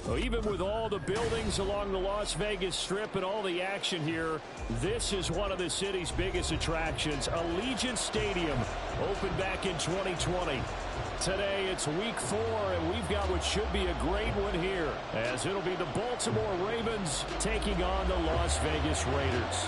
Well, even with all the buildings along the Las Vegas Strip and all the action here, this is one of the city's biggest attractions. Allegiant Stadium opened back in 2020. Today it's week 4, and we've got what should be a great one here, as it'll be the Baltimore Ravens taking on the Las Vegas Raiders.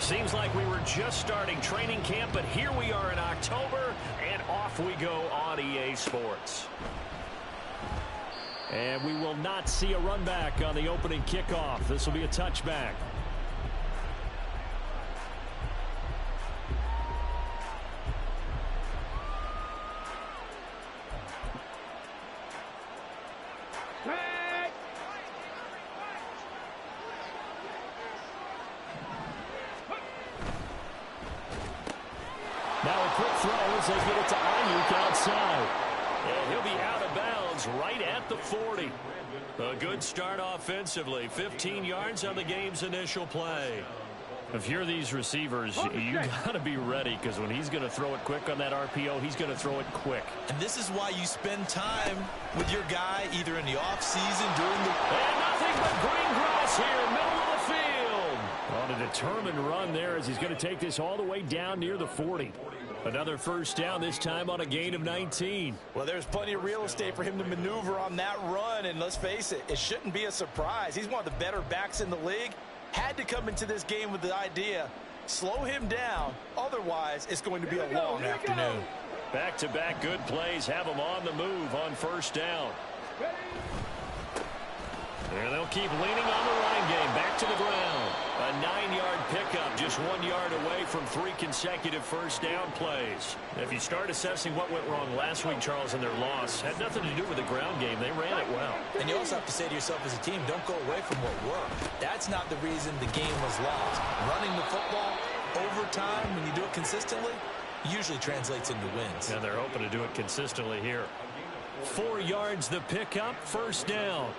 Seems like we were just starting training camp, but here we are in October, and off we go on EA Sports. And we will not see a run back on the opening kickoff. This will be a touchback. Now a quick throw as they get it to Ayuk outside. And he'll be out of bounds right at the 40. A good start offensively. 15 yards on the game's initial play. If you're these receivers, you got to be ready, because when he's going to throw it quick on that RPO, he's going to throw it quick. And this is why you spend time with your guy either in the offseason, during the... And nothing but green grass here, middle of the field. On a determined run there as he's going to take this all the way down near the 40. Another first down, this time on a gain of 19. Well, there's plenty of real estate for him to maneuver on that run, and let's face it, it shouldn't be a surprise. He's one of the better backs in the league. Had to come into this game with the idea, slow him down, otherwise it's going to be a long afternoon. Back-to-back good plays have him on the move on first down. And they'll keep leaning on the running game. Back to the ground. A 9-yard pickup, just 1 yard away from 3 consecutive first down plays. If you start assessing what went wrong last week, Charles, in their loss, had nothing to do with the ground game. They ran it well. And you also have to say to yourself as a team, don't go away from what worked. That's not the reason the game was lost. Running the football over time, when you do it consistently, usually translates into wins. And they're hoping to do it consistently here. 4 yards the pickup, first down.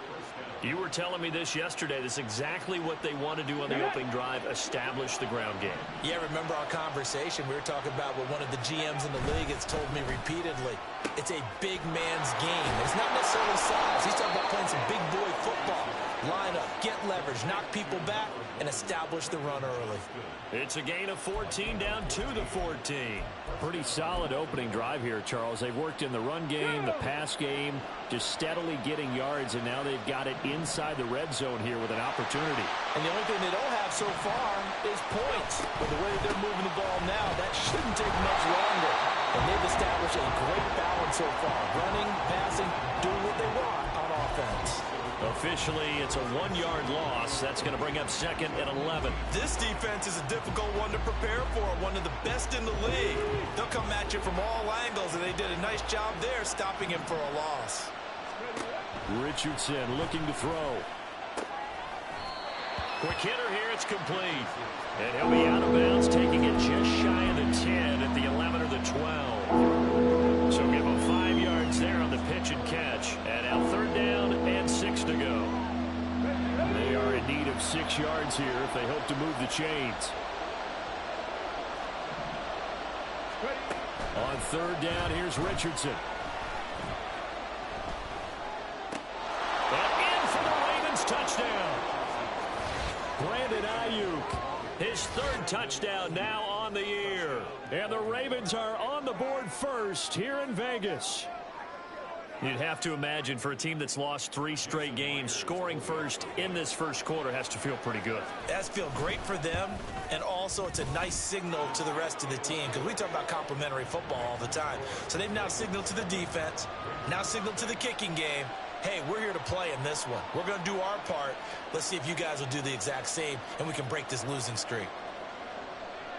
You were telling me this yesterday. This is exactly what they want to do on the opening drive, establish the ground game. Yeah, remember our conversation? We were talking about what one of the GMs in the league has told me repeatedly. It's a big man's game. It's not necessarily size. He's talking about playing some big boy football. Line up, get leverage, knock people back, and establish the run early. It's a gain of 14 down to the 14. Pretty solid opening drive here, Charles. They've worked in the run game, the pass game, just steadily getting yards, and now they've got it inside the red zone here with an opportunity. And the only thing they don't have so far is points. With the way they're moving the ball now, that shouldn't take much longer. And they've established a great balance so far. Running, passing, doing what they want on offense. Officially, it's a 1-yard loss. That's going to bring up second and 11. This defense is a difficult one to prepare for, one of the best in the league. They'll come at you from all angles, and they did a nice job there stopping him for a loss. Richardson looking to throw. Quick hitter here, it's complete. And he'll be out of bounds, taking it just shy of the 10 at the 11 or the 12. So give him 5 yards there on the pitch and catch. And now third down and 6 to go. They are in need of 6 yards here if they hope to move the chains. On third down, here's Richardson. And in for the Ravens touchdown. Brandon Ayuk. His third touchdown now on the year. And the Ravens are on the board first here in Vegas. You'd have to imagine for a team that's lost 3 straight games, scoring first in this first quarter has to feel pretty good. It has to feel great for them, and also it's a nice signal to the rest of the team, because we talk about complementary football all the time. So they've now signaled to the defense, now signaled to the kicking game, hey, we're here to play in this one. We're going to do our part. Let's see if you guys will do the exact same, and we can break this losing streak.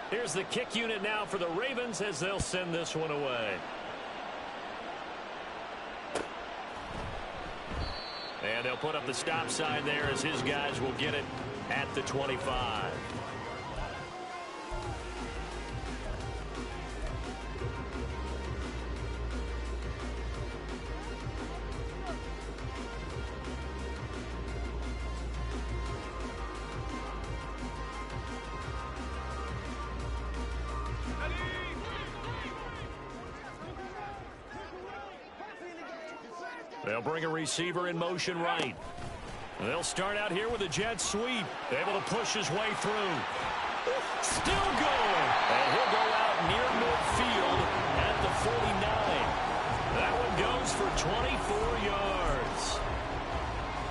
Here's the kick unit now for the Ravens as they'll send this one away. And they'll put up the stop sign there as his guys will get it at the 25. They'll bring a receiver in motion right. They'll start out here with a jet sweep. Able to push his way through. Still going. And he'll go out near midfield at the 49. That one goes for 24 yards.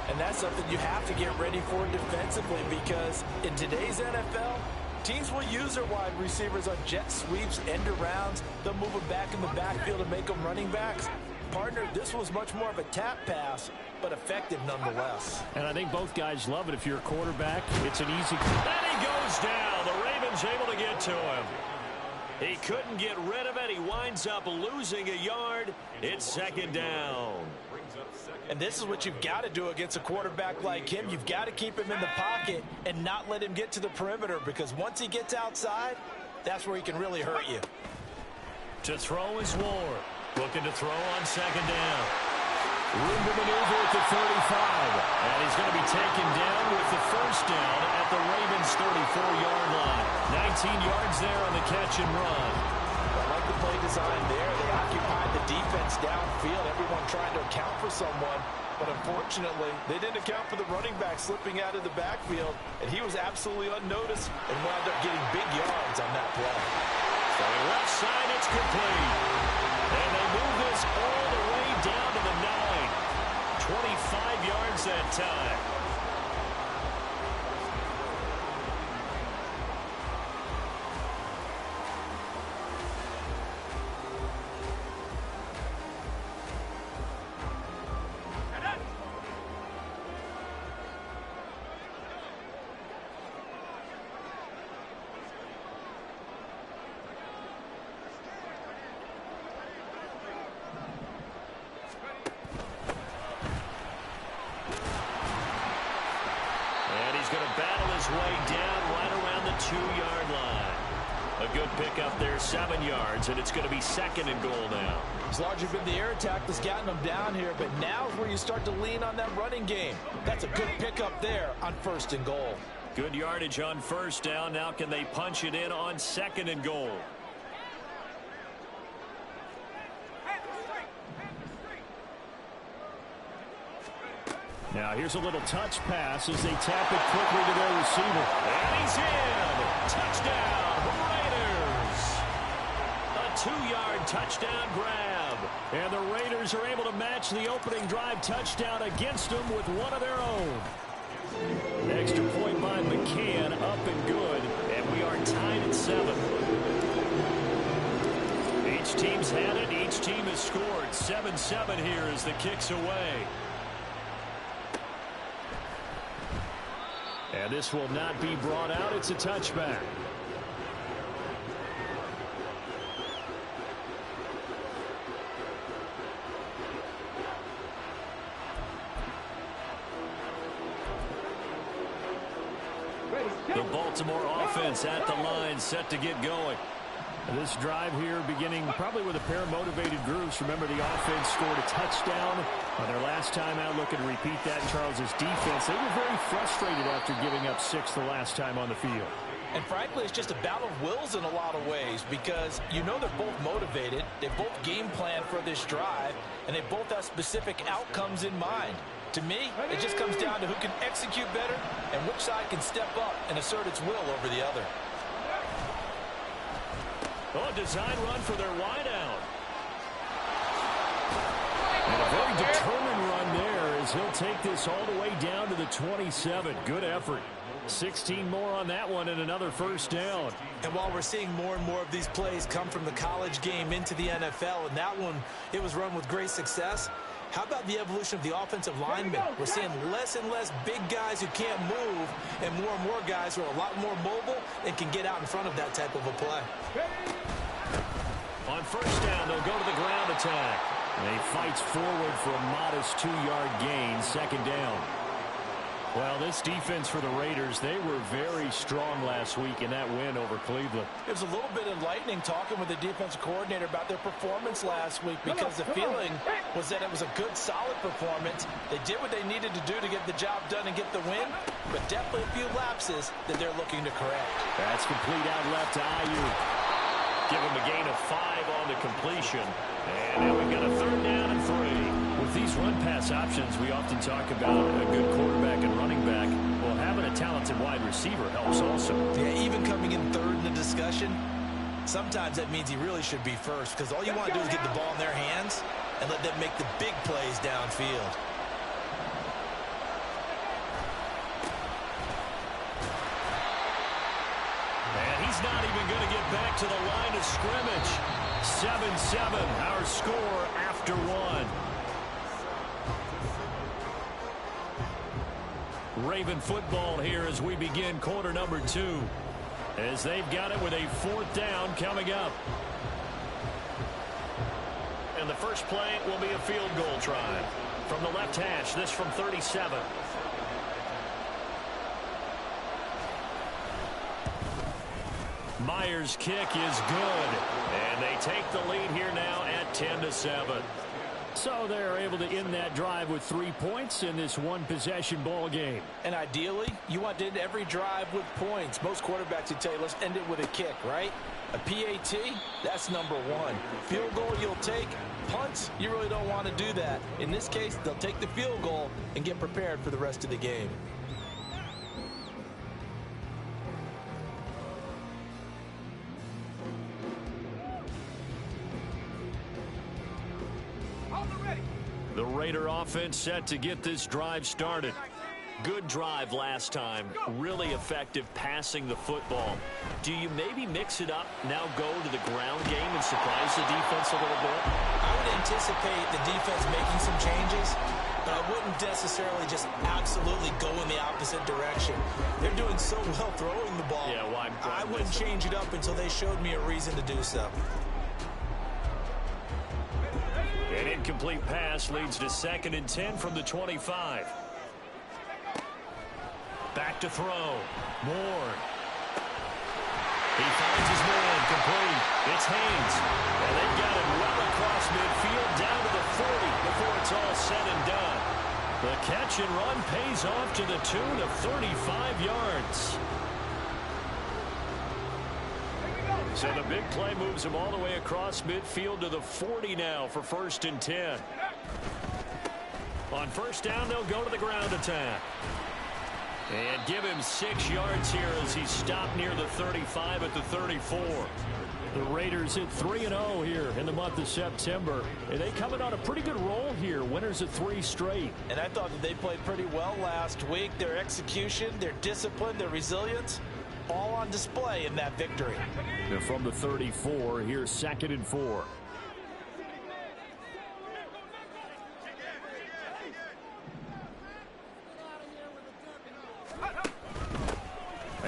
And that's something you have to get ready for defensively, because in today's NFL, teams will use their wide receivers on jet sweeps, end arounds. They'll move them back in the backfield and make them running backs. Partner, this was much more of a tap pass, but effective nonetheless. And I think both guys love it. If you're a quarterback, it's an easy... And he goes down. The Ravens able to get to him. He couldn't get rid of it. He winds up losing a yard. It's second down. And this is what you've got to do against a quarterback like him. You've got to keep him in the pocket and not let him get to the perimeter, because once he gets outside, that's where he can really hurt you. To throw is Ward. Looking to throw on second down. Room to maneuver at the 35. And he's going to be taken down with the first down at the Ravens' 34-yard line. 19 yards there on the catch and run. I like the play design there. They occupied the defense downfield, everyone trying to account for someone. But unfortunately, they didn't account for the running back slipping out of the backfield, and he was absolutely unnoticed and wound up getting big yards on that play. So left side, it's complete. And they move this all the way down to the 9. 25 yards that time. Way down right around the 2-yard line. A good pickup there, 7 yards, and it's going to be second and goal now. It's largely been the air attack that's gotten them down here, but now is where you start to lean on that running game. That's a good pickup there on first and goal. Good yardage on first down. Now can they punch it in on second and goal? Now here's a little touch pass as they tap it quickly to their receiver. And he's in. Touchdown, Raiders. A 2-yard touchdown grab. And the Raiders are able to match the opening drive touchdown against them with one of their own. Extra point by McCann, up and good. And we are tied at 7. Each team's had it. Each team has scored. 7-7 here as the kick's away. And this will not be brought out. It's a touchback. The Baltimore offense at the line, set to get going. This drive here beginning probably with a pair of motivated groups. Remember, the offense scored a touchdown on their last time out. Looking to repeat that in Charles's defense. They were very frustrated after giving up 6 the last time on the field. And frankly, it's just a battle of wills in a lot of ways, because you know they're both motivated. They both game plan for this drive, and they both have specific outcomes in mind. To me, it just comes down to who can execute better and which side can step up and assert its will over the other. Oh, design run for their wideout. And a very determined run there as he'll take this all the way down to the 27. Good effort. 16 more on that one and another first down. And while we're seeing more and more of these plays come from the college game into the NFL, and that one, it was run with great success, how about the evolution of the offensive linemen? We're seeing less and less big guys who can't move and more guys who are a lot more mobile and can get out in front of that type of a play. On first down, they'll go to the ground attack. And he fights forward for a modest 2-yard gain, second down. Well, this defense for the Raiders, they were very strong last week in that win over Cleveland. It was a little bit enlightening talking with the defensive coordinator about their performance last week, because the feeling was that it was a good, solid performance. They did what they needed to do to get the job done and get the win, but definitely a few lapses that they're looking to correct. That's complete out left to Ayuk. Give him a gain of 5 on the completion. And now we've got a third down and 3. With With these run-pass options, we often talk about a good quarterback and running back. Well, having a talented wide receiver helps also. Yeah, even coming in third in the discussion, sometimes that means he really should be first, because all you want to do is get the ball in their hands and let them make the big plays downfield. And he's not even going to get back to the line of scrimmage. 7-7, our score after one. Raven football here as we begin quarter number 2. As they've got it with a 4th down coming up. And the first play will be a field goal try. From the left hash, this from 37. Myers' kick is good. And they take the lead here now at 10-7. So they're able to end that drive with 3 points in this one-possession ball game. And ideally, you want to end every drive with points. Most quarterbacks would tell you, let's end it with a kick, right? A PAT, that's number 1. Field goal you'll take. Punts, you really don't want to do that. In this case, they'll take the field goal and get prepared for the rest of the game. The Raider offense set to get this drive started. Good drive last time. Really effective passing the football. Do you maybe mix it up, now go to the ground game and surprise the defense a little bit? I would anticipate the defense making some changes, but I wouldn't necessarily just absolutely go in the opposite direction. They're doing so well throwing the ball. Yeah, why I wouldn't change it up until they showed me a reason to do so. An incomplete pass leads to 2nd and 10 from the 25. Back to throw. Moore. He finds his man complete. It's Haynes. And they've got it well across midfield down to the 40 before it's all said and done. The catch and run pays off to the tune of 35 yards. So the big play moves him all the way across midfield to the 40 now for 1st and 10. On 1st down, they'll go to the ground attack. And give him 6 yards here as he's stopped near the 35 at the 34. The Raiders hit 3-0 here in the month of September. And they coming on a pretty good roll here. Winners of 3 straight. And I thought that they played pretty well last week. Their execution, their discipline, their resilience, all on display in that victory. Now from the 34, here's 2nd and 4.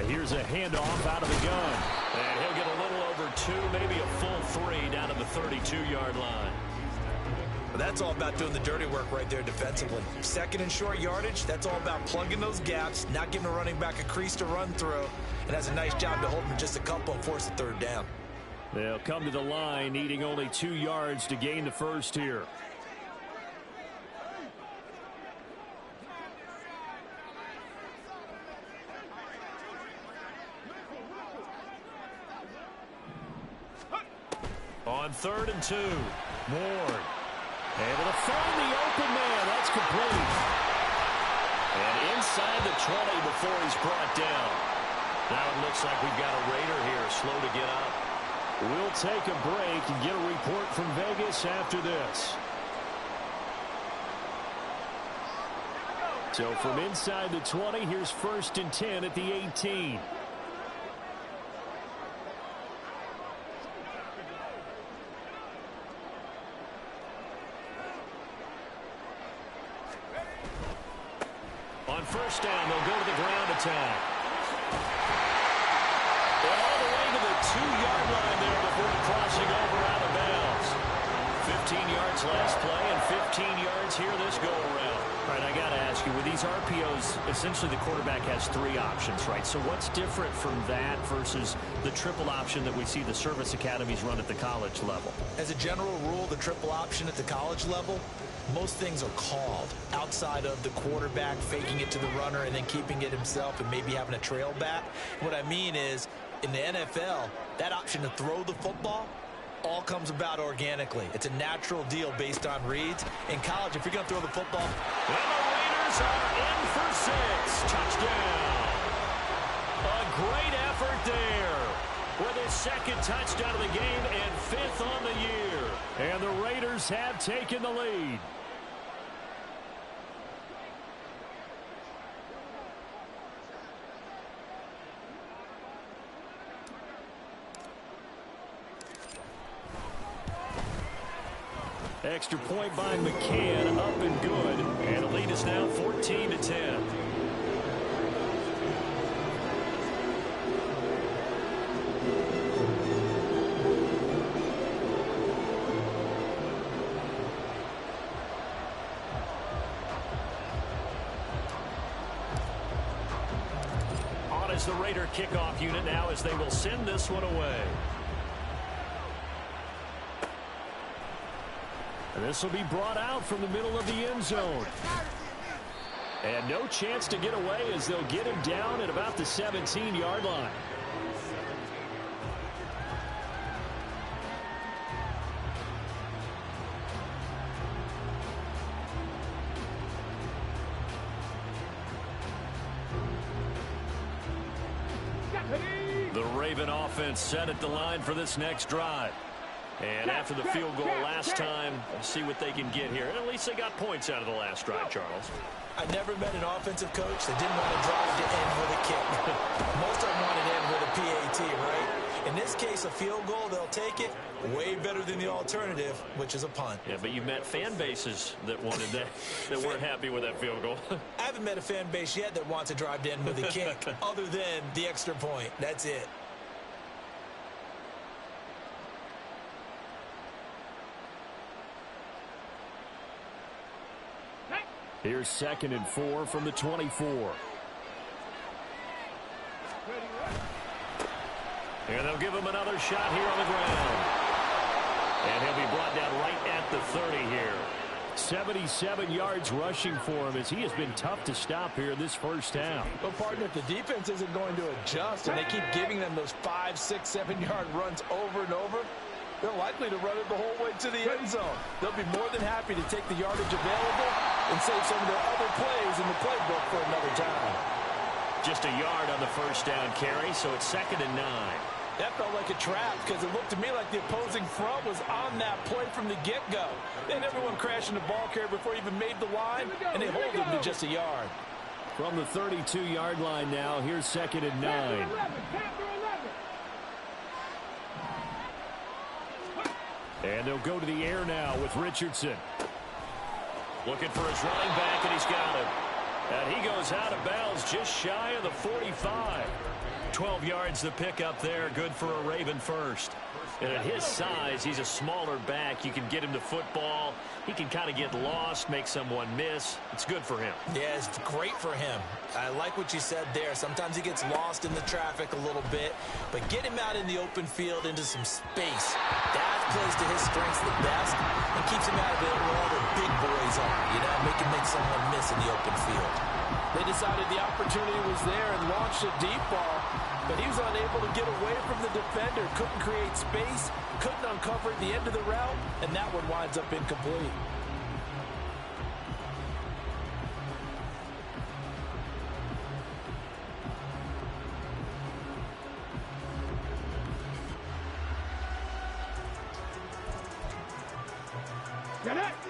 Here's a handoff out of the gun. And he'll get a little over 2, maybe a full 3 down to the 32-yard line. But that's all about doing the dirty work right there defensively. 2nd and short yardage, that's all about plugging those gaps, not giving a running back a crease to run through, and has a nice job to hold him just a couple and force the 3rd down. They'll come to the line needing only 2 yards to gain the first here. On 3rd and 2, Ward able to find the open man. That's complete. And inside the 20 before he's brought down. Now it looks like we've got a Raider here, slow to get up. We'll take a break and get a report from Vegas after this. So from inside the 20, here's 1st and 10 at the 18. On 1st down, they'll go to the ground attack. They're all the way to the 2-yard line there before crossing over out of bounds. 15 yards last play and 15 yards here this go-around. All right, I got to ask you, with these RPOs, essentially the quarterback has 3 options, right? So what's different from that versus the triple option that we see the service academies run at the college level? As a general rule, the triple option at the college level, most things are called outside of the quarterback faking it to the runner and then keeping it himself and maybe having a trail back. What I mean is, in the NFL, that option to throw the football all comes about organically. It's a natural deal based on reads. In college, if you're going to throw the football... And the Raiders are in for 6. Touchdown. A great effort there. With his second touchdown of the game and 5th on the year. And the Raiders have taken the lead. Extra point by McCann, up and good. And the lead is now 14-10. On is the Raider kickoff unit now as they will send this one away. And this will be brought out from the middle of the end zone. And no chance to get away as they'll get him down at about the 17-yard line. The Raven offense set at the line for this next drive. And after the field goal last time, see what they can get here. And at least they got points out of the last drive, Charles. I never met an offensive coach that didn't want to drive to end with a kick. Most of them want to end with a PAT, right? In this case, a field goal, they'll take it. Way better than the alternative, which is a punt. Yeah, but you've met fan bases that wanted that weren't happy with that field goal. I haven't met a fan base yet that wants to drive to end with a kick, other than the extra point. That's it. Here's 2nd and 4 from the 24. And they'll give him another shot here on the ground. And he'll be brought down right at the 30 here. 77 yards rushing for him as he has been tough to stop here this first down. But, partner, if the defense isn't going to adjust and they keep giving them those 5, 6, 7-yard runs over and over, they're likely to run it the whole way to the end zone. They'll be more than happy to take the yardage available and save some of their other plays in the playbook for another time. Just a yard on the first down carry, so it's 2nd and 9. That felt like a trap because it looked to me like the opposing front was on that play from the get-go. They had everyone crashing the ball carrier before he even made the line, and they hold him to just a yard. From the 32-yard line now, here's 2nd and 9. And they'll go to the air now with Richardson. Looking for his running back, and he's got him. And he goes out of bounds just shy of the 45. 12 yards to pick up there. Good for a Raven first. And at his size, he's a smaller back. You can get him to football. He can kind of get lost, make someone miss. It's good for him. Yeah, it's great for him. I like what you said there. Sometimes he gets lost in the traffic a little bit, but get him out in the open field into some space. That plays to his strengths the best and keeps him out of it where all the big boys are, you know, make someone miss in the open field. They decided the opportunity was there and launched a deep ball, but he was unable to get away from the defender, couldn't create space, couldn't uncover at the end of the route, and that one winds up incomplete.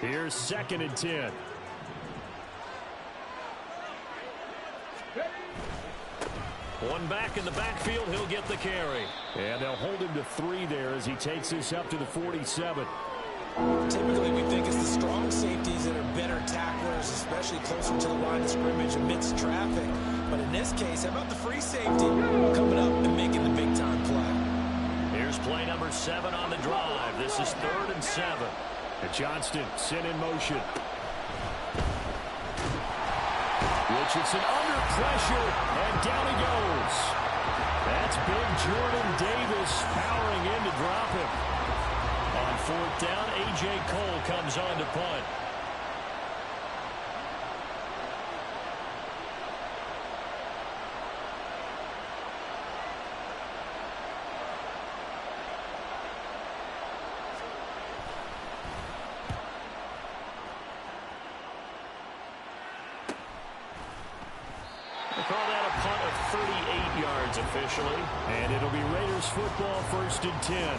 Here's 2nd and 10. One back in the backfield, he'll get the carry. And they'll hold him to 3 there as he takes this up to the 47. Typically, we think it's the strong safeties that are better tacklers, especially closer to the line of scrimmage amidst traffic. But in this case, how about the free safety coming up and making the big-time play? Here's play number 7 on the drive. This is 3rd and 7. And Johnston sent in motion. Richardson under pressure, and down he goes. That's big Jordan Davis powering in to drop him. On 4th down, A.J. Cole comes on to punt. call that a punt of 38 yards officially. And it'll be Raiders football, 1st and 10.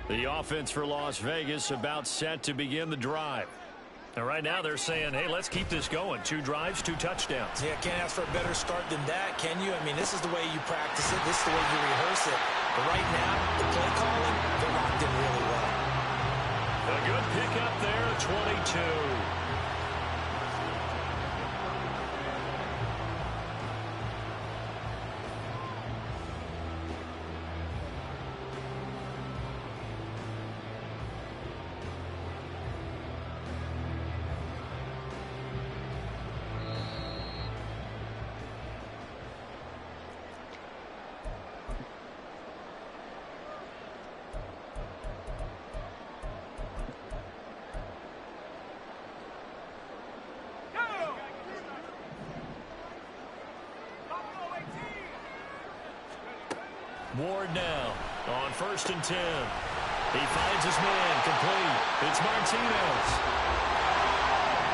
The offense for Las Vegas about set to begin the drive. And right now they're saying, hey, let's keep this going. 2 drives, 2 touchdowns. Yeah, can't ask for a better start than that, can you? I mean, this is the way you practice it. This is the way you rehearse it. But right now, the play calling, they're locked in really well. A good pickup there, 22. Ward now on 1st and 10. He finds his man complete. It's Martinez.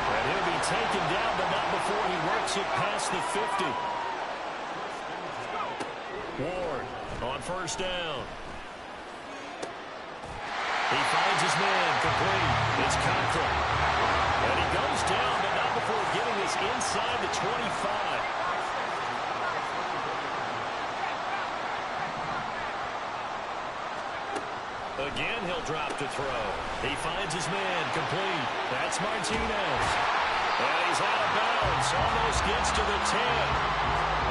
And he'll be taken down, but not before he works it past the 50. Ward on 1st down. He finds his man complete. It's Conklin. And he goes down, but not before getting this inside the 25. Again, he'll drop to throw. He finds his man complete. That's Martinez. And he's out of bounds. Almost gets to the 10.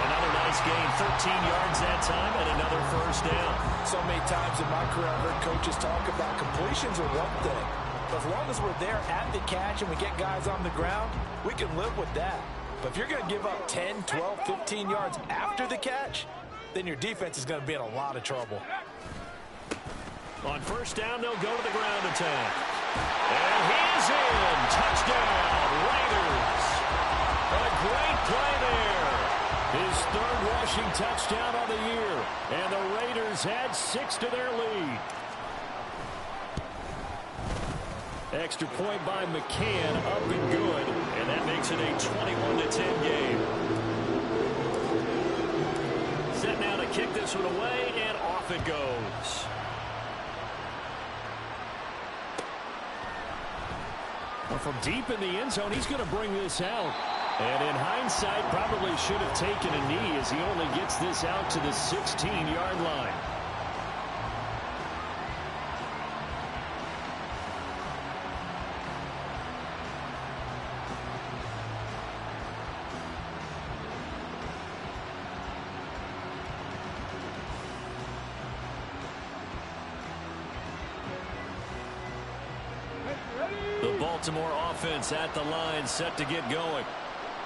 Another nice gain. 13 yards that time and another 1st down. So many times in my career I've heard coaches talk about completions are one thing. But as long as we're there at the catch and we get guys on the ground, we can live with that. But if you're going to give up 10, 12, 15 yards after the catch, then your defense is going to be in a lot of trouble. On 1st down, they'll go to the ground attack. And he's in. Touchdown, Raiders. A great play there. His 3rd rushing touchdown of the year. And the Raiders add 6 to their lead. Extra point by McCann, up and good. And that makes it a 21-10 game. Set now to kick this one away, and off it goes. Well, from deep in the end zone, he's going to bring this out. And in hindsight, probably should have taken a knee as he only gets this out to the 16-yard line. Baltimore offense at the line, set to get going.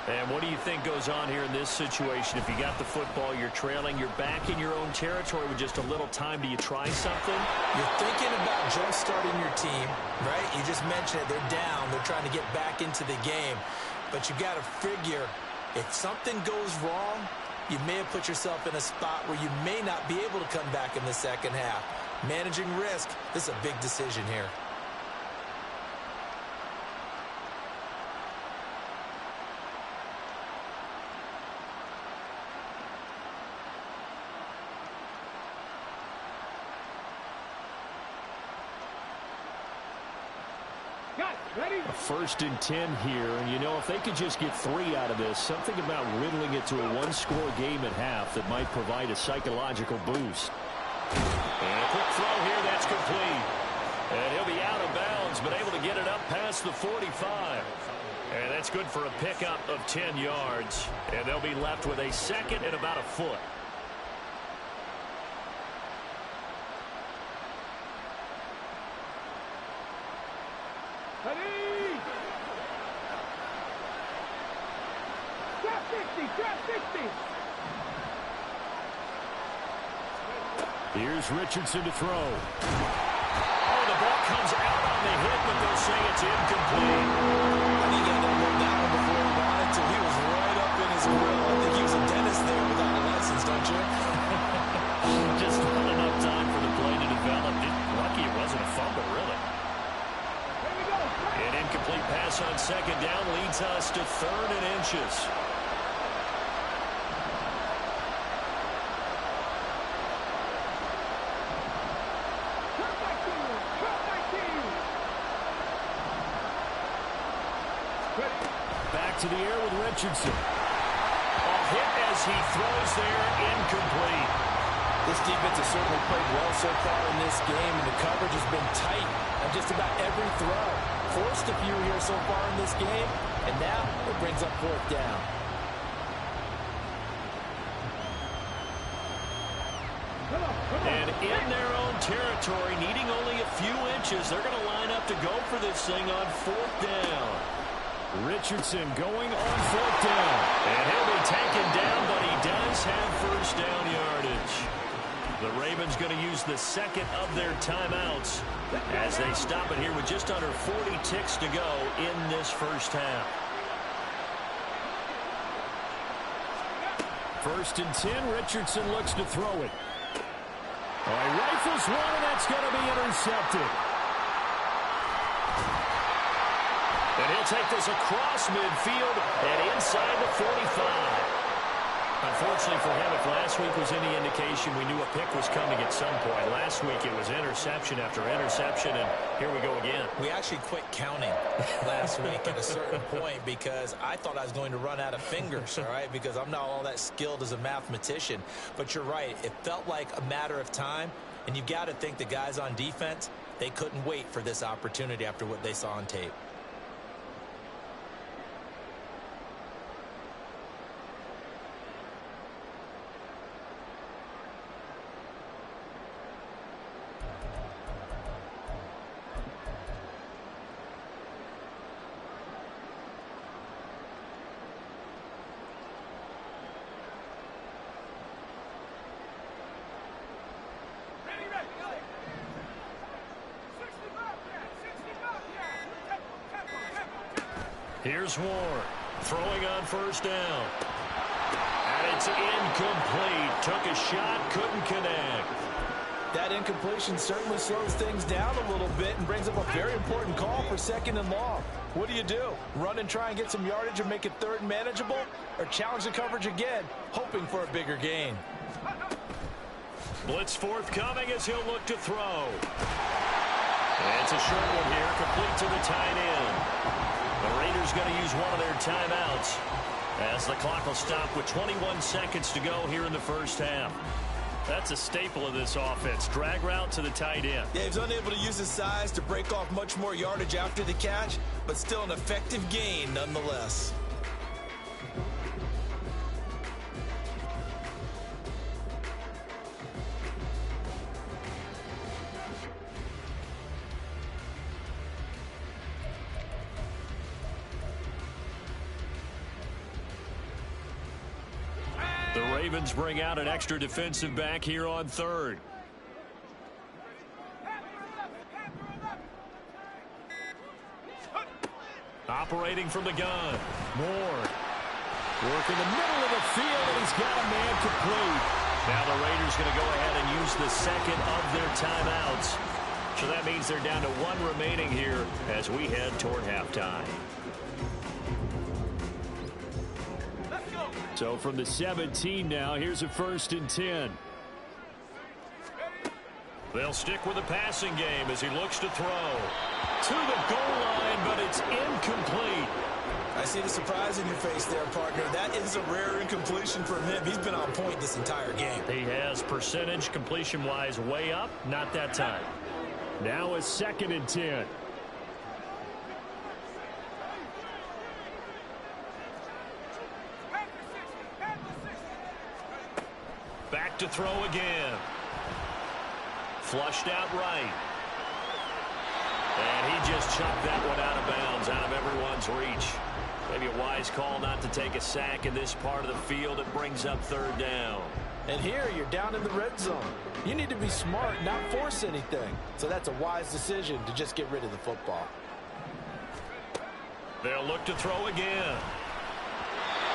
And what do you think goes on here in this situation? If you got the football, you're trailing, you're back in your own territory with just a little time. Do you try something? You're thinking about jump-starting your team, right? You just mentioned it. They're down. They're trying to get back into the game. But you got to figure, if something goes wrong, you may have put yourself in a spot where you may not be able to come back in the second half. Managing risk, this is a big decision here. A 1st and 10 here, and you know, if they could just get 3 out of this, something about whittling it to a 1-score game at half that might provide a psychological boost. And a quick throw here, that's complete. And he'll be out of bounds, but able to get it up past the 45. And that's good for a pickup of 10 yards. And they'll be left with a 2nd and about a foot. Here's Richardson to throw. Oh, the ball comes out on the hit, but they'll say it's incomplete. I think he had to hold that one before he wanted to. He was right up in his grill. I think he was a dentist there without a license, don't you? Just not enough time for the play to develop. Lucky it wasn't a fumble, really. An incomplete pass on second down leads us to 3rd and inches. Back to the air with Richardson. A hit as he throws there, incomplete. This defense has certainly played well so far in this game, and the coverage has been tight on just about every throw. Forced a few here so far in this game, and now it brings up 4th down. And in their own territory, needing only a few inches, they're going to line up to go for this thing on 4th down. Richardson going on 4th down. And he'll be taken down, but he does have 1st down yardage. The Ravens going to use the second of their timeouts as they stop it here with just under 40 ticks to go in this first half. 1st and 10. Richardson looks to throw it. He rifles one, and that's going to be intercepted. And he'll take this across midfield and inside the 45. Unfortunately for him, if last week was any indication, we knew a pick was coming at some point. Last week it was interception after interception, and here we go again. We actually quit counting last week at a certain point because I thought I was going to run out of fingers, all right, because I'm not all that skilled as a mathematician. But you're right. It felt like a matter of time, and you've got to think the guys on defense, they couldn't wait for this opportunity after what they saw on tape. Here's Ward throwing on 1st down. And it's incomplete. Took a shot, couldn't connect. That incompletion certainly slows things down a little bit and brings up a very important call for 2nd and long. What do? Run and try and get some yardage and make it 3rd and manageable? Or challenge the coverage again, hoping for a bigger gain? Blitz forthcoming as he'll look to throw. And it's a short one here, complete to the tight end. The Raiders going to use one of their timeouts as the clock will stop with 21 seconds to go here in the first half. That's a staple of this offense. Drag route to the tight end. Yeah, he's unable to use his size to break off much more yardage after the catch, but still an effective gain nonetheless. The Ravens bring out an extra defensive back here on 3rd. Operating from the gun. Ward. Work in the middle of the field, and he's got a man complete. Now the Raiders going to go ahead and use the second of their timeouts. So that means they're down to 1 remaining here as we head toward halftime. So from the 17 now, here's a 1st and 10. They'll stick with the passing game as he looks to throw. To the goal line, but it's incomplete. I see the surprise in your face there, partner. That is a rare incompletion from him. He's been on point this entire game. He has percentage completion-wise way up, not that time. Now a 2nd and 10. Back to throw again. Flushed out right. And he just chucked that one out of bounds, out of everyone's reach. Maybe a wise call not to take a sack in this part of the field. It brings up third down. And here you're down in the red zone. You need to be smart, not force anything. So that's a wise decision to just get rid of the football. They'll look to throw again.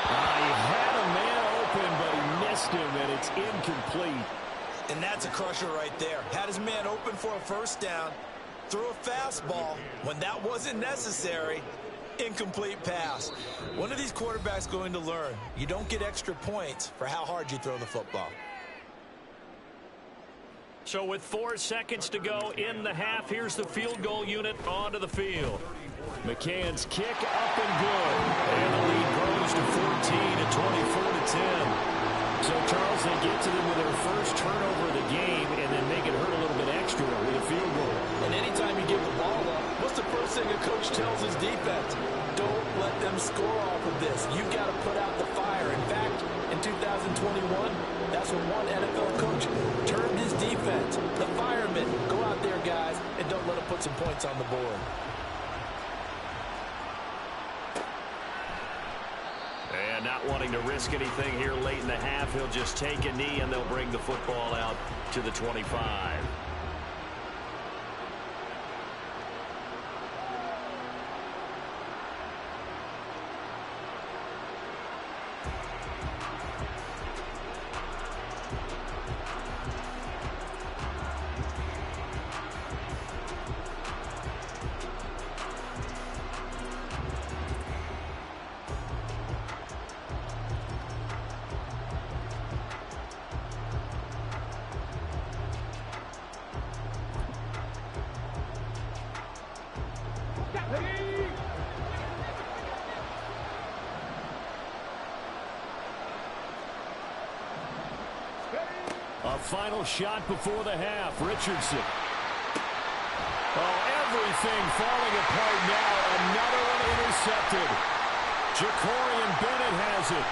He had a man open, but he missed him, and it's incomplete. And that's a crusher right there. Had his man open for a first down, threw a fastball when that wasn't necessary. Incomplete pass. One of these quarterbacks going to learn, you don't get extra points for how hard you throw the football. So with 4 seconds to go in the half, here's the field goal unit onto the field. McCann's kick up and good. And the lead grows to 14 at 24-10. So, Charles, they get to them with their first turnover of the game and then make it hurt a little bit extra with a field goal. And anytime you give the ball up, what's the first thing a coach tells his defense? Don't let them score off of this. You've got to put out the fire. In fact, in 2021, that's when one NFL coach termed his defense, the firemen. Go out there, guys, and don't let them put some points on the board. And not wanting to risk anything here late in the half, he'll just take a knee and they'll bring the football out to the 25. A final shot before the half. Richardson. Oh, everything falling apart now. Another one intercepted. Jacorian Bennett has it.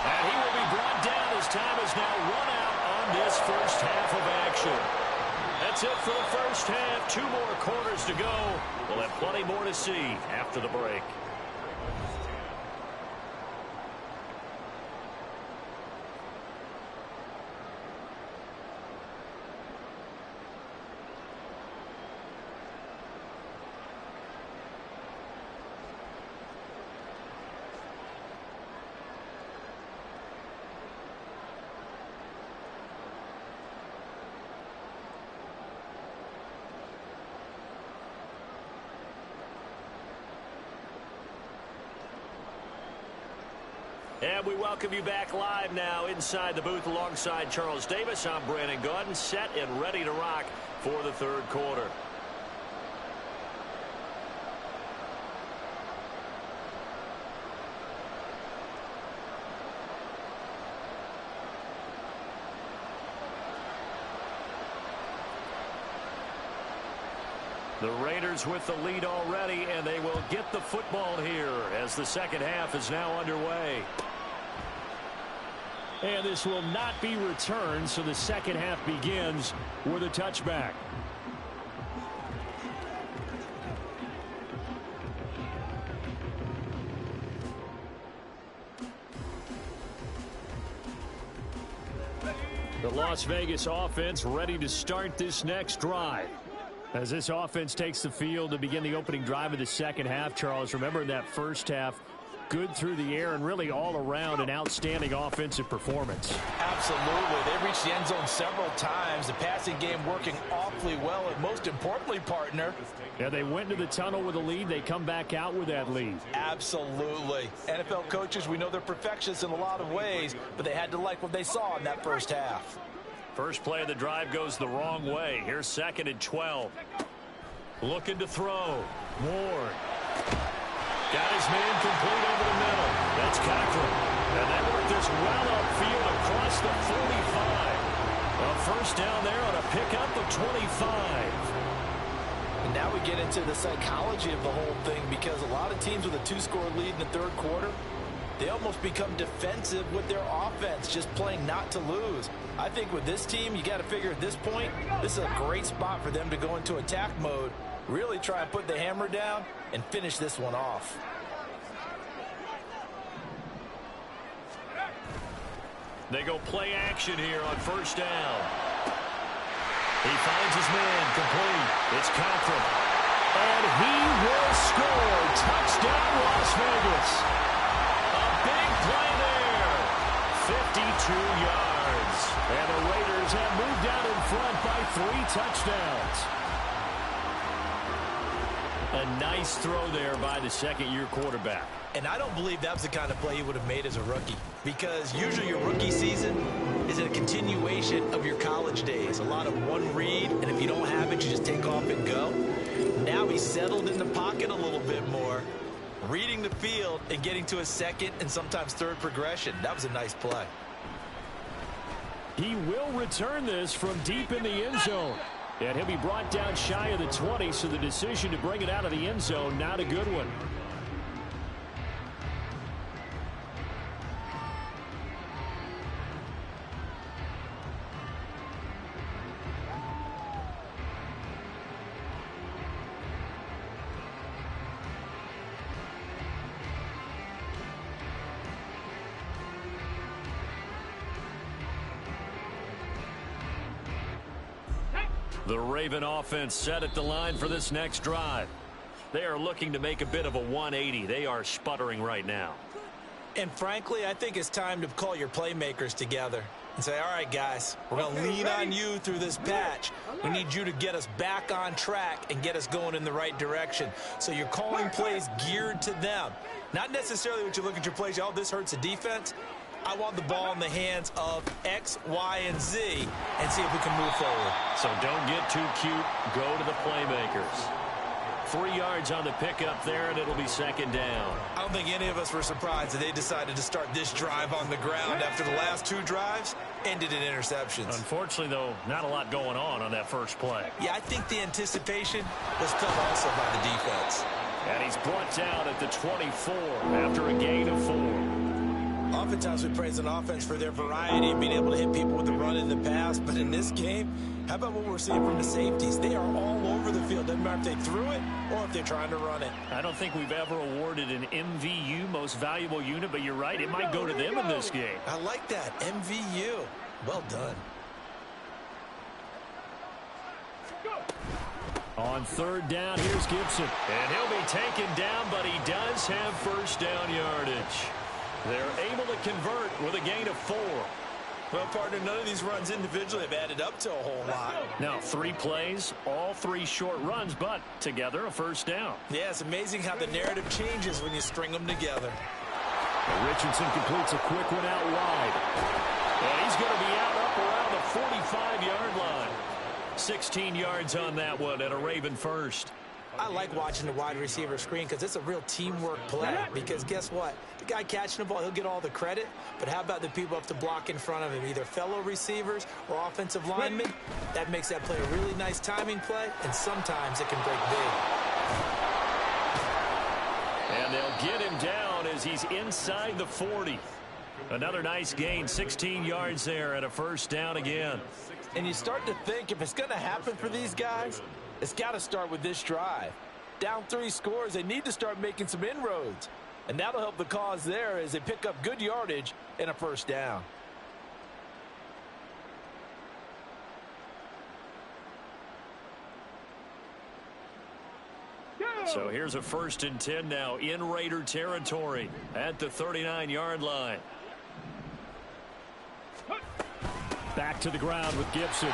And he will be brought down as time is now run out on this first half of action. That's it for the first half. 2 more quarters to go. We'll have plenty more to see after the break. And we welcome you back live now inside the booth alongside Charles Davis. I'm Brandon Gaudin, set and ready to rock for the third quarter. The Raiders with the lead already, and they will get the football here as the second half is now underway. And this will not be returned, so the second half begins with a touchback. The Las Vegas offense ready to start this next drive. As this offense takes the field to begin the opening drive of the second half, Charles, remember in that first half, good through the air and really all around an outstanding offensive performance. Absolutely. They reached the end zone several times. The passing game working awfully well. And most importantly, partner. Yeah, they went to the tunnel with a lead. They come back out with that lead. Absolutely. NFL coaches, we know they're perfectionists in a lot of ways, but they had to like what they saw in that first half. First play of the drive goes the wrong way. Here's 2nd and 12. Looking to throw. Ward. Got his man complete over the middle. That's Cochran. And they work this well upfield across the 45. A first down there on a pickup of 25. And now we get into the psychology of the whole thing, because a lot of teams with a 2-score lead in the third quarter, They almost become defensive with their offense, just playing not to lose. I think with this team, you got to figure at this point, this is a great spot for them to go into attack mode, really try and put the hammer down and finish this one off. They go play action here on first down. He finds his man complete. It's Cochran. And he will score. Touchdown, Las Vegas. A big play there. 52 yards. And the Raiders have moved out in front by 3 touchdowns. A nice throw there by the second-year quarterback. And I don't believe that was the kind of play he would have made as a rookie, because usually your rookie season is a continuation of your college days. A lot of one read, and if you don't have it, you just take off and go. Now he's settled in the pocket a little bit more, reading the field and getting to a second and sometimes third progression. That was a nice play. He will return this from deep in the end zone. And he'll be brought down shy of the 20, so the decision to bring it out of the end zone, not a good one. The Raven offense set at the line for this next drive. They are looking to make a bit of a 180. They are sputtering right now. And frankly, I think it's time to call your playmakers together and say, all right, guys, we're going to lean on you through this patch. We need you to get us back on track and get us going in the right direction. So you're calling plays geared to them. Not necessarily what you look at your plays, oh, this hurts the defense. I want the ball in the hands of X, Y, and Z and see if we can move forward. So don't get too cute. Go to the playmakers. 3 yards on the pickup there, and it'll be second down. I don't think any of us were surprised that they decided to start this drive on the ground after the last 2 drives ended in interceptions. Unfortunately, though, not a lot going on that first play. Yeah, I think the anticipation was felt also by the defense. And he's brought down at the 24 after a gain of 4. Oftentimes we praise an offense for their variety and being able to hit people with the run in the pass. But in this game, how about what we're seeing from the safeties? They are all over the field. Doesn't matter if they threw it or if they're trying to run it. I don't think we've ever awarded an MVU, most valuable unit, but you're right. It might go to them in this game. I like that. MVU. Well done. On third down, here's Gibson. And he'll be taken down, but he does have first down yardage. They're able to convert with a gain of 4. Well, partner, none of these runs individually have added up to a whole lot. Now, 3 plays, all 3 short runs, but together a first down. Yeah, it's amazing how the narrative changes when you string them together. And Richardson completes a quick one out wide. And he's going to be out up around the 45-yard line. 16 yards on that one and a Raven first. I like watching the wide receiver screen because it's a real teamwork play. Because guess what? The guy catching the ball, he'll get all the credit. But how about the people up to block in front of him, either fellow receivers or offensive linemen? That makes that play a really nice timing play, and sometimes it can break big. And they'll get him down as he's inside the 40. Another nice gain, 16 yards there and a first down again. And you start to think if it's going to happen for these guys, it's got to start with this drive. Down 3 scores, they need to start making some inroads. And that'll help the cause there as they pick up good yardage and a first down. So here's a 1st and 10 now in Raider territory at the 39-yard line. Back to the ground with Gibson.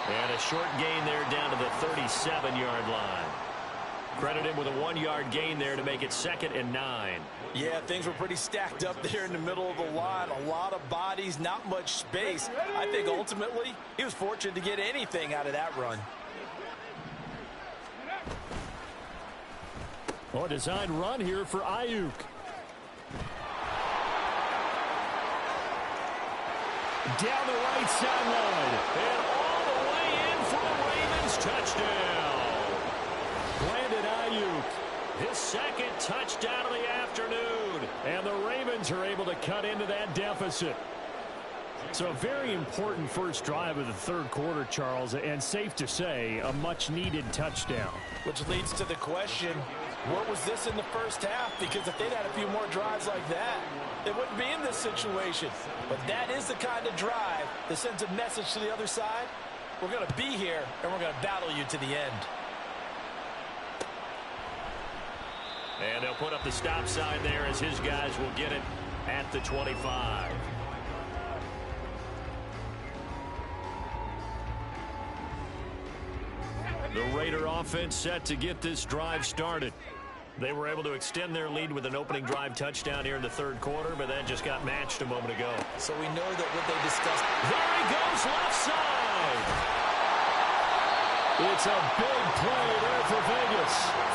And a short gain there down to the 37-yard line. Credit him with a 1-yard gain there to make it 2nd and 9. Yeah, things were pretty stacked up there in the middle of the line. A lot of bodies, not much space. I think ultimately he was fortunate to get anything out of that run. Oh, a designed run here for Ayuk. Down the right sideline. And all the way in for a Ravens touchdown. Brandon Ayuk, his 2nd touchdown of the afternoon. And the Ravens Lions are able to cut into that deficit. So a very important first drive of the third quarter, Charles, and safe to say, a much-needed touchdown. Which leads to the question, where was this in the first half? Because if they'd had a few more drives like that, they wouldn't be in this situation. But that is the kind of drive that sends a message to the other side. We're going to be here, and we're going to battle you to the end. And they'll put up the stop sign there as his guys will get it at the 25. The Raider offense set to get this drive started. They were able to extend their lead with an opening drive touchdown here in the third quarter, but that just got matched a moment ago. So we know that what they discussed. There he goes, left side. It's a big play there for Vegas.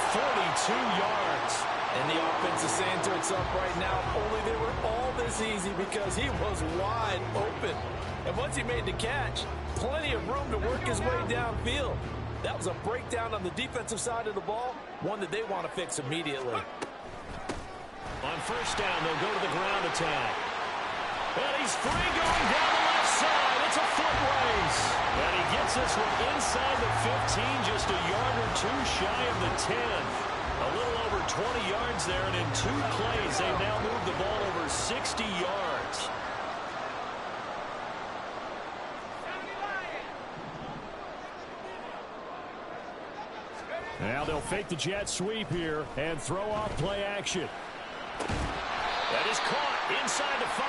42 yards. And the offense is saying to itself right now, if only they were all this easy, because he was wide open. And once he made the catch, plenty of room to work his way downfield. That was a breakdown on the defensive side of the ball, one that they want to fix immediately. On first down, they'll go to the ground attack. And he's free going down the left side. It's a foot race. And he gets this one inside the 15, just a yard or two shy of the 10. A little over 20 yards there, and in 2 plays, they've now moved the ball over 60 yards. Now they'll fake the jet sweep here and throw off play action. That is caught inside the 5.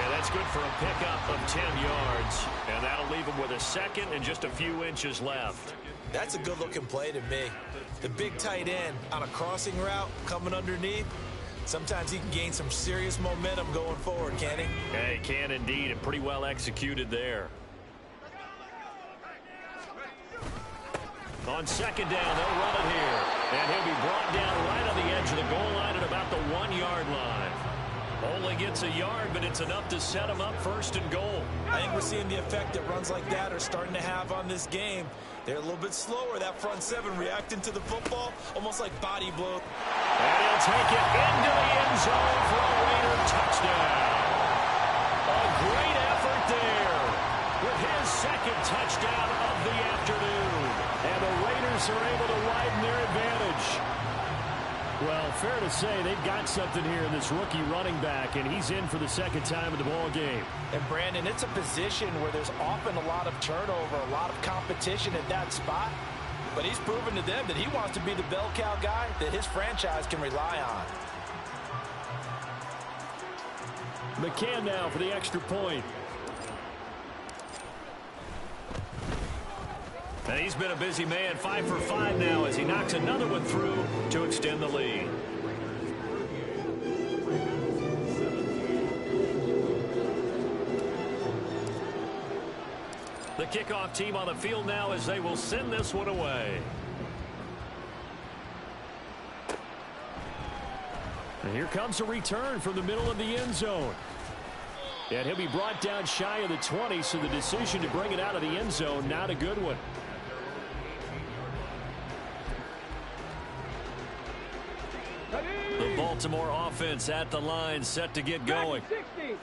And that's good for a pickup of 10 yards. And that'll leave him with a second and just a few inches left. That's a good-looking play to me. The big tight end on a crossing route coming underneath. Sometimes he can gain some serious momentum going forward, can't he? Yeah, he can indeed, and pretty well executed there. On second down, they'll run it here. And he'll be brought down right on the edge of the goal line at about the 1-yard line. Only gets a yard, but it's enough to set him up first and goal. I think we're seeing the effect that runs like that are starting to have on this game. They're a little bit slower, that front seven, reacting to the football, almost like body blow. And he'll take it into the end zone for a Raider touchdown. A great effort there with his second touchdown of the afternoon. And the Raiders are able to widen their advantage. Well, fair to say they've got something here in this rookie running back, and he's in for the second time in the ball game. And, Brandon, it's a position where there's often a lot of turnover, a lot of competition at that spot. But he's proven to them that he wants to be the bell cow guy that his franchise can rely on. McCann now for the extra point. And he's been a busy man, 5 for 5 now as he knocks another one through to extend the lead. The kickoff team on the field now as they will send this one away. And here comes a return from the middle of the end zone. And he'll be brought down shy of the 20, so the decision to bring it out of the end zone, not a good one. The Baltimore offense at the line, set to get going.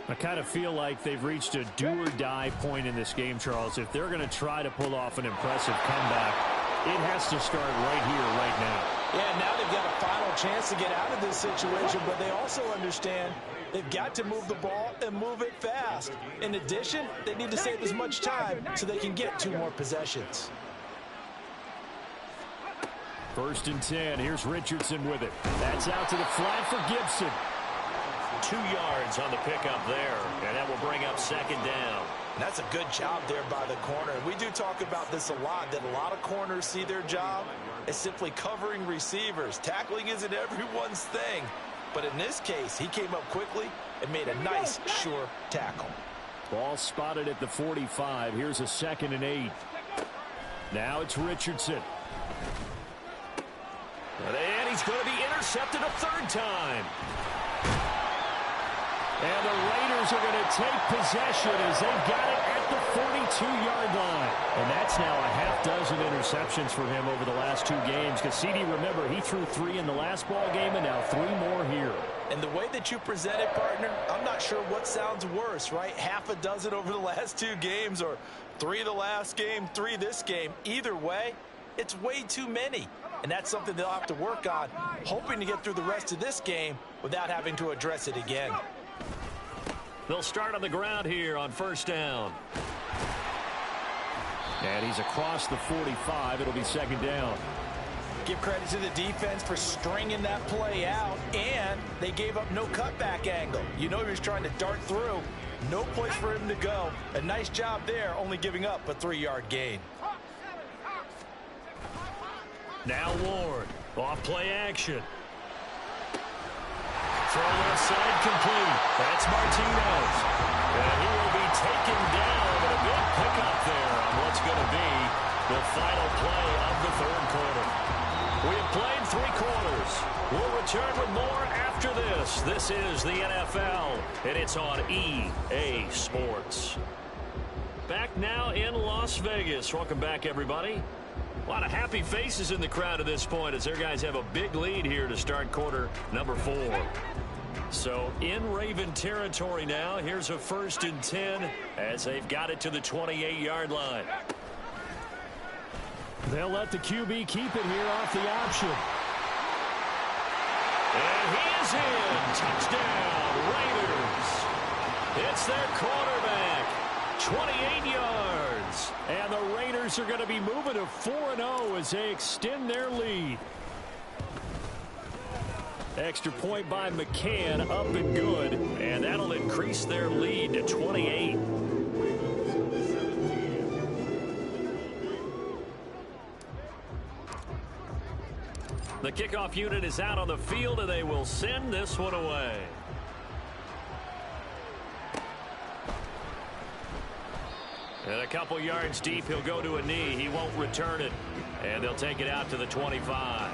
I kind of feel like they've reached a do-or-die point in this game, Charles. If they're going to try to pull off an impressive comeback, it has to start right here, right now. Yeah, now they've got a final chance to get out of this situation, but they also understand they've got to move the ball and move it fast. In addition, they need to save as much time so they can get 2 more possessions. 1st and 10. Here's Richardson with it. That's out to the flat for Gibson. 2 yards on the pickup there, and that will bring up second down. And that's a good job there by the corner. And we do talk about this a lot, that a lot of corners see their job as simply covering receivers. Tackling isn't everyone's thing. But in this case, he came up quickly and made a nice, sure tackle. Ball spotted at the 45. Here's a 2nd and 8. Now it's Richardson. And he's going to be intercepted a 3rd time. And the Raiders are going to take possession as they've got it at at the 42-yard line. And that's now a half dozen interceptions for him over the last 2 games. Because CD, remember, he threw 3 in the last ball game and now 3 more here. And the way that you present it, partner, I'm not sure what sounds worse, right? Half a dozen over the last 2 games, or 3 the last game, 3 this game. Either way, it's way too many. And that's something they'll have to work on, hoping to get through the rest of this game without having to address it again. They'll start on the ground here on first down. And he's across the 45. It'll be second down. Give credit to the defense for stringing that play out, and they gave up no cutback angle. You know he was trying to dart through. No place for him to go. A nice job there, only giving up a 3-yard gain. Now Ward, off play action. Throw left side complete. That's Martinez. And he will be taken down, and a big pickup there on what's going to be the final play of the 3rd quarter. We have played 3 quarters. We'll return with more after this. This is the NFL, and it's on EA Sports. Back now in Las Vegas. Welcome back, everybody. A lot of happy faces in the crowd at this point as their guys have a big lead here to start quarter number 4. So in Raven territory now. Here's a 1st and 10 as they've got it to the 28-yard line. They'll let the QB keep it here off the option. And he is in. Touchdown, Raiders. It's their quarterback. 28 yards. And the Raiders are going to be moving to 4-0 as they extend their lead. Extra point by McCann, up and good. And that'll increase their lead to 28. The kickoff unit is out on the field, and they will send this one away. And a couple yards deep, he'll go to a knee. He won't return it. And they'll take it out to the 25.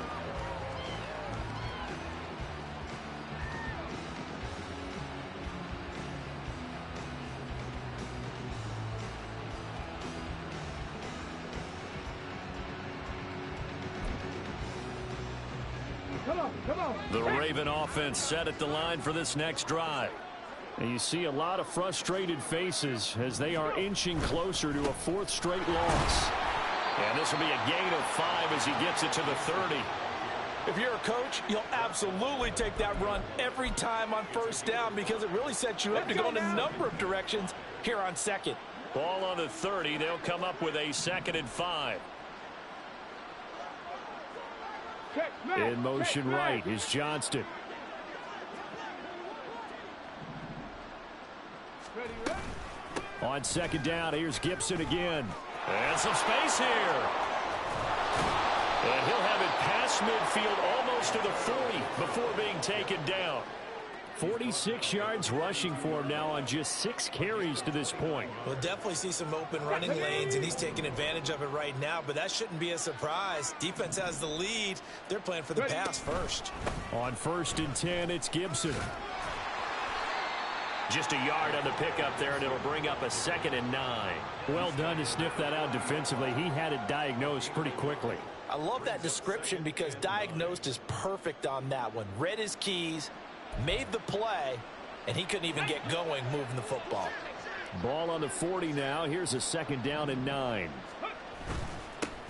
The Raven offense set at the line for this next drive. And you see a lot of frustrated faces as they are inching closer to a 4th straight loss. And this will be a gain of 5 as he gets it to the 30. If you're a coach, you'll absolutely take that run every time on 1st down because it really sets you up to go in a number of directions here on 2nd. Ball on the 30. They'll come up with a 2nd and 5. In motion right is Johnston. On 2nd down, here's Gibson again. And some space here. And he'll have it past midfield almost to the 40 before being taken down. 46 yards rushing for him now on just 6 carries to this point. We'll definitely see some open running lanes, and he's taking advantage of it right now, but that shouldn't be a surprise. Defense has the lead. They're playing for the pass first. On 1st and 10, it's Gibson. Just a yard on the pickup there, and it'll bring up a 2nd and 9. Well done to sniff that out defensively. He had it diagnosed pretty quickly. I love that description because diagnosed is perfect on that one. Read his keys, made the play, and he couldn't even get going moving the football. Ball on the 40 now. Here's a 2nd down and 9.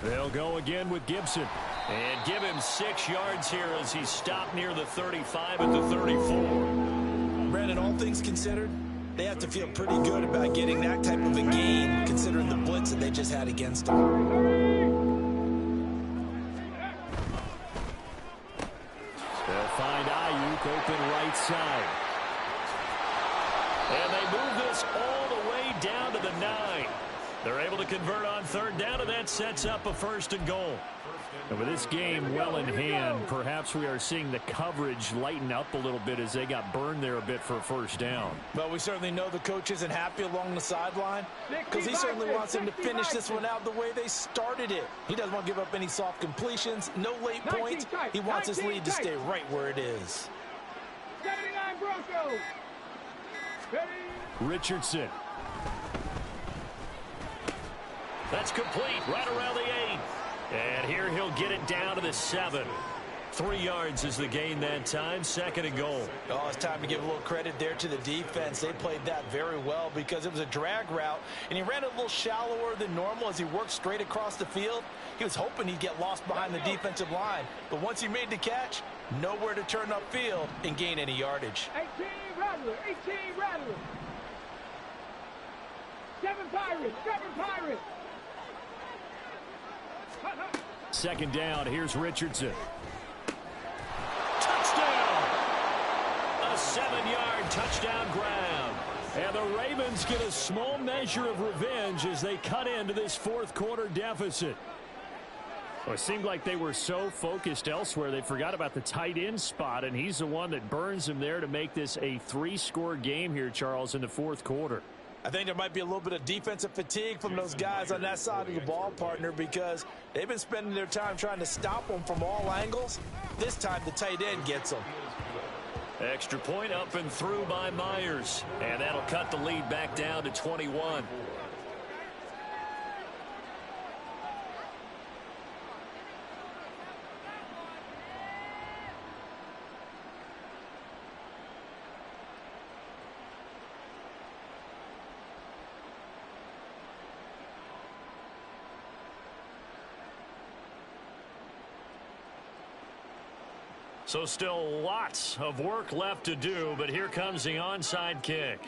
They'll go again with Gibson. And give him 6 yards here as he stopped near the 35 at the 34. Brandon, all things considered, they have to feel pretty good about getting that type of a gain considering the blitz that they just had against them. They'll find Ayuk open right side. And they move this all the way down to the 9. They're able to convert on 3rd down, and that sets up a 1st and goal. And with this game well in hand, perhaps we are seeing the coverage lighten up a little bit as they got burned there a bit for a 1st down. But we certainly know the coach isn't happy along the sideline because he certainly wants them to finish this one out the way they started it. He doesn't want to give up any soft completions, no late points. He wants his lead to stay right where it is. 79 Broncos. Richardson. That's complete right around the 8. And here he'll get it down to the 7. 3 yards is the gain that time. 2nd and goal. Oh, it's time to give a little credit there to the defense. They played that very well because it was a drag route, and he ran it a little shallower than normal as he worked straight across the field. He was hoping he'd get lost behind the defensive line, but once he made the catch, nowhere to turn upfield and gain any yardage. 18 Rattler, 18 Rattler. 7 Pirates, 7 Pirates. 2nd down, here's Richardson. Touchdown! A 7-yard touchdown ground. And the Ravens get a small measure of revenge as they cut into this 4th quarter deficit. Well, it seemed like they were so focused elsewhere they forgot about the tight end spot, and he's the one that burns them there to make this a 3-score game here, Charles, in the 4th quarter. I think there might be a little bit of defensive fatigue from those guys on that side of the ball, partner, because they've been spending their time trying to stop them from all angles. This time the tight end gets them. Extra point up and through by Myers. And that'll cut the lead back down to 21. So still lots of work left to do, but here comes the onside kick.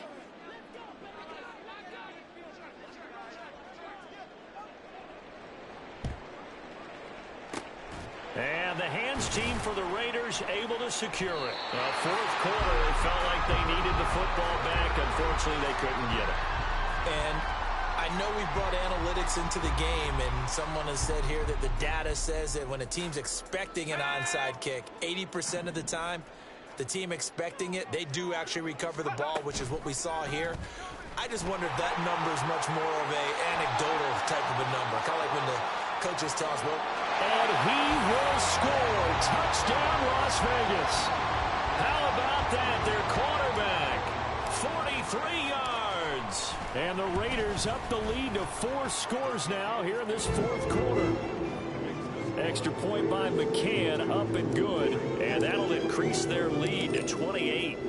And the hands team for the Raiders able to secure it. 4th quarter, it felt like they needed the football back. Unfortunately, they couldn't get it. And I know we brought analytics into the game, and someone has said here that the data says that when a team's expecting an onside kick, 80% of the time, the team expecting it, they do actually recover the ball, which is what we saw here. I just wonder if that number is much more of a anecdotal type of a number, kind of like when the coaches tell us, well, and he will score. Touchdown, Las Vegas. How about that? Their quarterback, 43 yards. And the Raiders up the lead to 4 scores now here in this 4th quarter. Extra point by McCann, up and good. And that'll increase their lead to 28.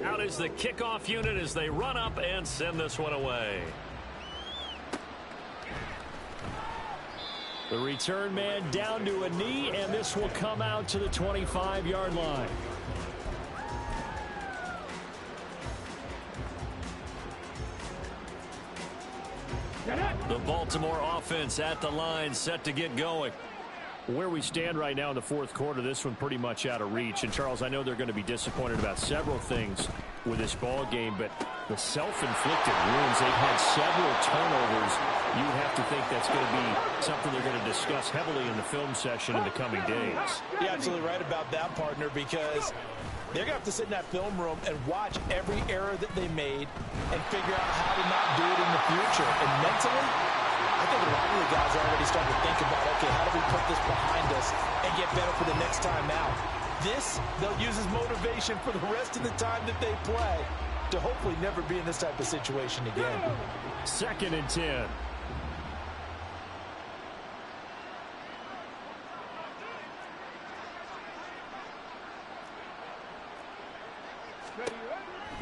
Out is the kickoff unit as they run up and send this one away. The return man down to a knee, and this will come out to the 25-yard line. The Baltimore offense at the line, set to get going. Where we stand right now in the 4th quarter, this one pretty much out of reach. And, Charles, I know they're going to be disappointed about several things with this ball game, but the self-inflicted wounds, they've had several turnovers. You have to think that's going to be something they're going to discuss heavily in the film session in the coming days. You're absolutely right about that, partner, because they're going to have to sit in that film room and watch every error that they made and figure out how to not do it in the future. And mentally, I think a lot of the guys are already starting to think about, okay, how do we put this behind us and get better for the next time out? This, they'll use as motivation for the rest of the time that they play to hopefully never be in this type of situation again. 2nd and 10.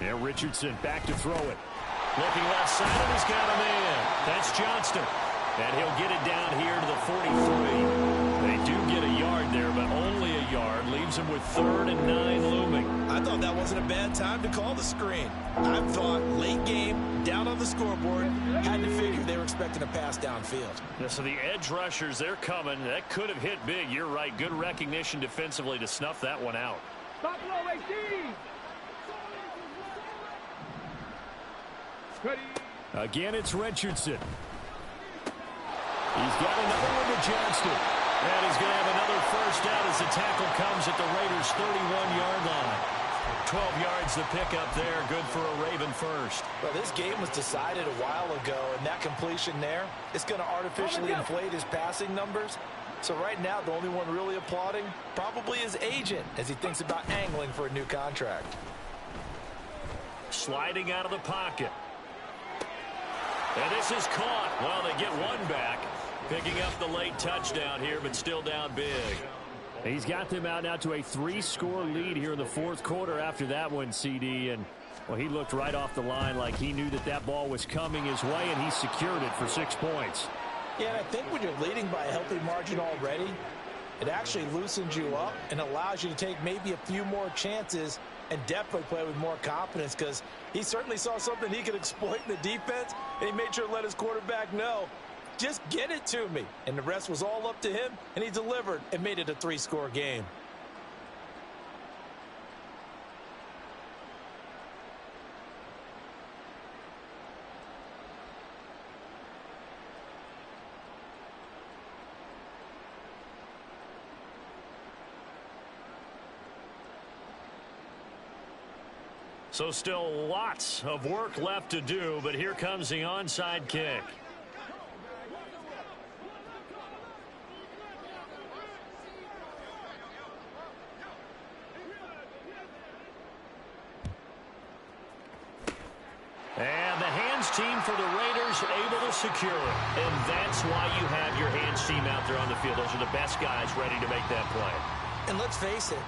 Yeah, Richardson back to throw it. Looking left side, and he's got a man. That's Johnston. And he'll get it down here to the 43. They do get a yard there, but only a yard. Leaves him with 3rd and 9 looming. I thought that wasn't a bad time to call the screen. I thought late game, down on the scoreboard, had to figure they were expecting a pass downfield. Yeah, so the edge rushers, they're coming. That could have hit big. You're right. Good recognition defensively to snuff that one out. Buffalo 18. Again, it's Richardson. He's got another one to Johnston. And he's going to have another first down as the tackle comes at the Raiders' 31-yard line. 12 yards the pickup there. Good for a Raven first. Well, this game was decided a while ago, and that completion there is going to artificially inflate his passing numbers. So right now, the only one really applauding probably his agent as he thinks about angling for a new contract. Sliding out of the pocket. And this is caught. Well, they get one back. Picking up the late touchdown here, but still down big. He's got them out now to a 3-score lead here in the fourth quarter after that one, CD. And, well, he looked right off the line like he knew that that ball was coming his way, and he secured it for 6 points. Yeah, and I think when you're leading by a healthy margin already, it actually loosens you up and allows you to take maybe a few more chances and definitely play with more confidence, because he certainly saw something he could exploit in the defense, and he made sure to let his quarterback know, just get it to me. And the rest was all up to him, and he delivered and made it a 3-score game. So still lots of work left to do, but here comes the onside kick. And the hands team for the Raiders able to secure it. And that's why you have your hands team out there on the field. Those are the best guys ready to make that play. And let's face it,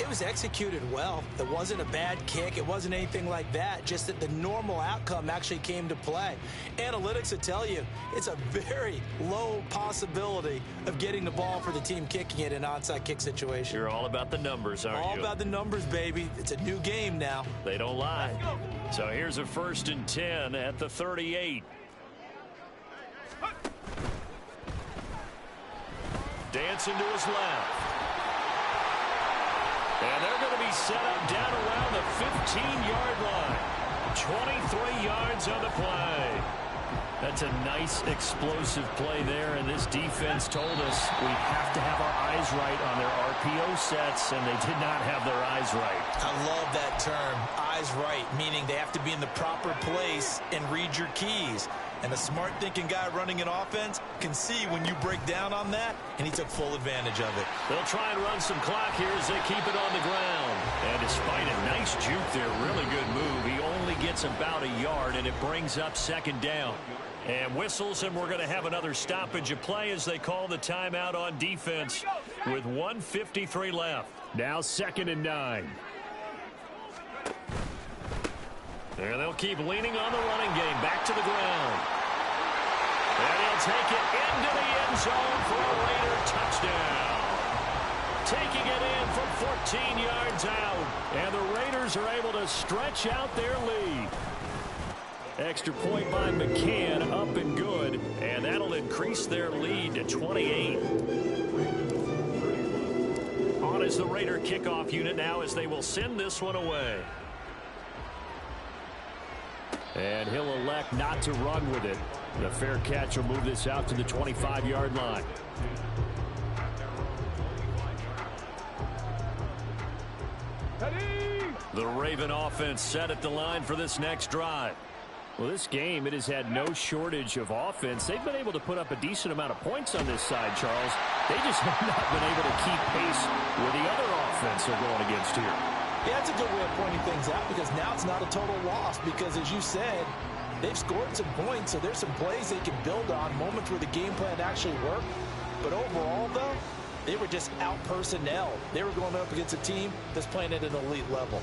it was executed well. It wasn't a bad kick. It wasn't anything like that. Just that the normal outcome actually came to play. Analytics will tell you it's a very low possibility of getting the ball for the team kicking it in an onside kick situation. You're all about the numbers, aren't you? All about the numbers, baby. It's a new game now. They don't lie. So here's a 1st and 10 at the 38. Dancing to his left. And they're going to be set up down around the 15-yard line. 23 yards on the play. That's a nice explosive play there, and this defense told us we have to have our eyes right on their RPO sets, and they did not have their eyes right. I love that term, eyes right, meaning they have to be in the proper place and read your keys. And a smart-thinking guy running an offense can see when you break down on that, and he took full advantage of it. They'll try and run some clock here as they keep it on the ground. And despite a nice juke there, really good move, he only gets about a yard, and it brings up 2nd down. And whistles, and we're going to have another stoppage of play as they call the timeout on defense with 1:53 left. Now 2nd and 9. And they'll keep leaning on the running game. Back to the ground. And he'll take it into the end zone for a Raider touchdown. Taking it in from 14 yards out. And the Raiders are able to stretch out their lead. Extra point by McCann, up and good. And that'll increase their lead to 28. On is the Raider kickoff unit now as they will send this one away. And he'll elect not to run with it. The fair catch will move this out to the 25-yard line. The Raven offense set at the line for this next drive. Well, this game, it has had no shortage of offense. They've been able to put up a decent amount of points on this side, Charles. They just have not been able to keep pace with the other offense they're going against here. Yeah, that's a good way of pointing things out, because now it's not a total loss, because as you said, they've scored some points, so there's some plays they can build on, moments where the game plan actually worked. But overall, though, they were just out-personnel. They were going up against a team that's playing at an elite level.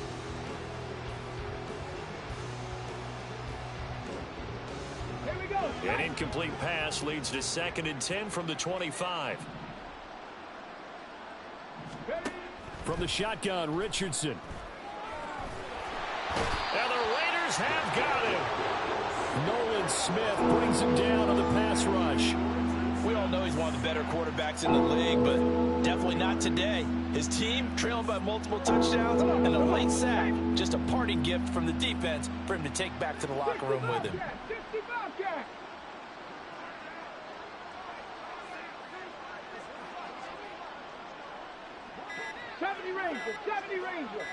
An incomplete pass leads to 2nd and 10 from the 25. From the shotgun, Richardson. And the Raiders have got him. Nolan Smith brings him down on the pass rush. We all know he's one of the better quarterbacks in the league, but definitely not today. His team trailing by multiple touchdowns and a late sack. Just a parting gift from the defense for him to take back to the locker room with him. 70 Ranger.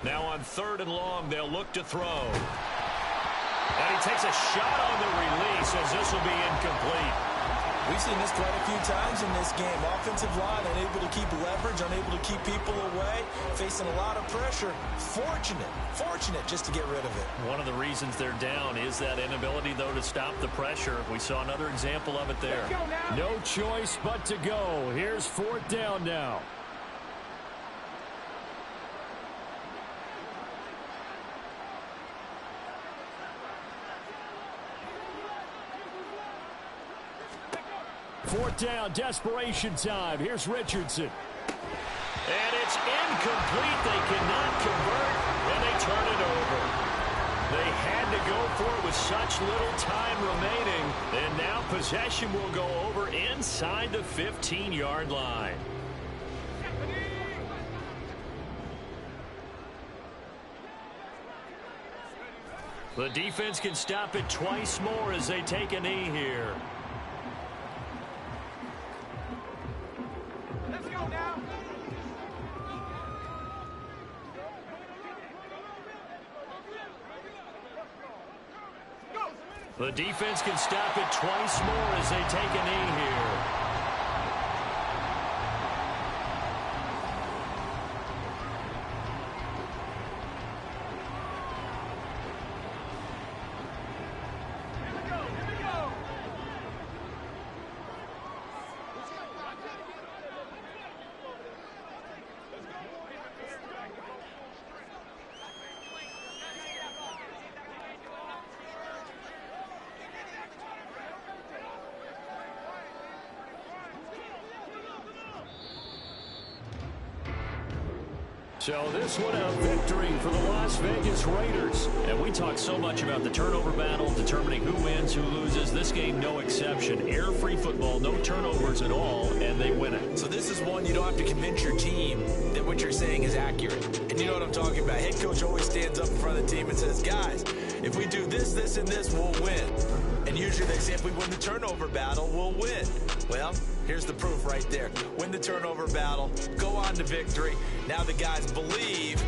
Now on 3rd and long, they'll look to throw. And he takes a shot on the release as this will be incomplete. We've seen this quite a few times in this game. Offensive line unable to keep leverage, unable to keep people away, facing a lot of pressure. Fortunate just to get rid of it. One of the reasons they're down is that inability, though, to stop the pressure. We saw another example of it there. No choice but to go. Here's 4th down now. Fourth down, desperation time. Here's Richardson. And it's incomplete. They cannot convert, and they turn it over. They had to go for it with such little time remaining, and now possession will go over inside the 15-yard line. The defense can stop it twice more as they take a knee here. The defense can stop it twice more as they take a knee here. So this one a victory for the Las Vegas Raiders. And we talk so much about the turnover battle, determining who wins, who loses. This game, no exception. Air-free football, no turnovers at all, and they win it. So this is one you don't have to convince your team that what you're saying is accurate. And you know what I'm talking about. Head coach always stands up in front of the team and says, guys, if we do this, this, and this, we'll win. And usually they say if we win the turnover battle, we'll win. Well, here's the proof right there. Win the turnover battle, go on to victory. Now the guys believe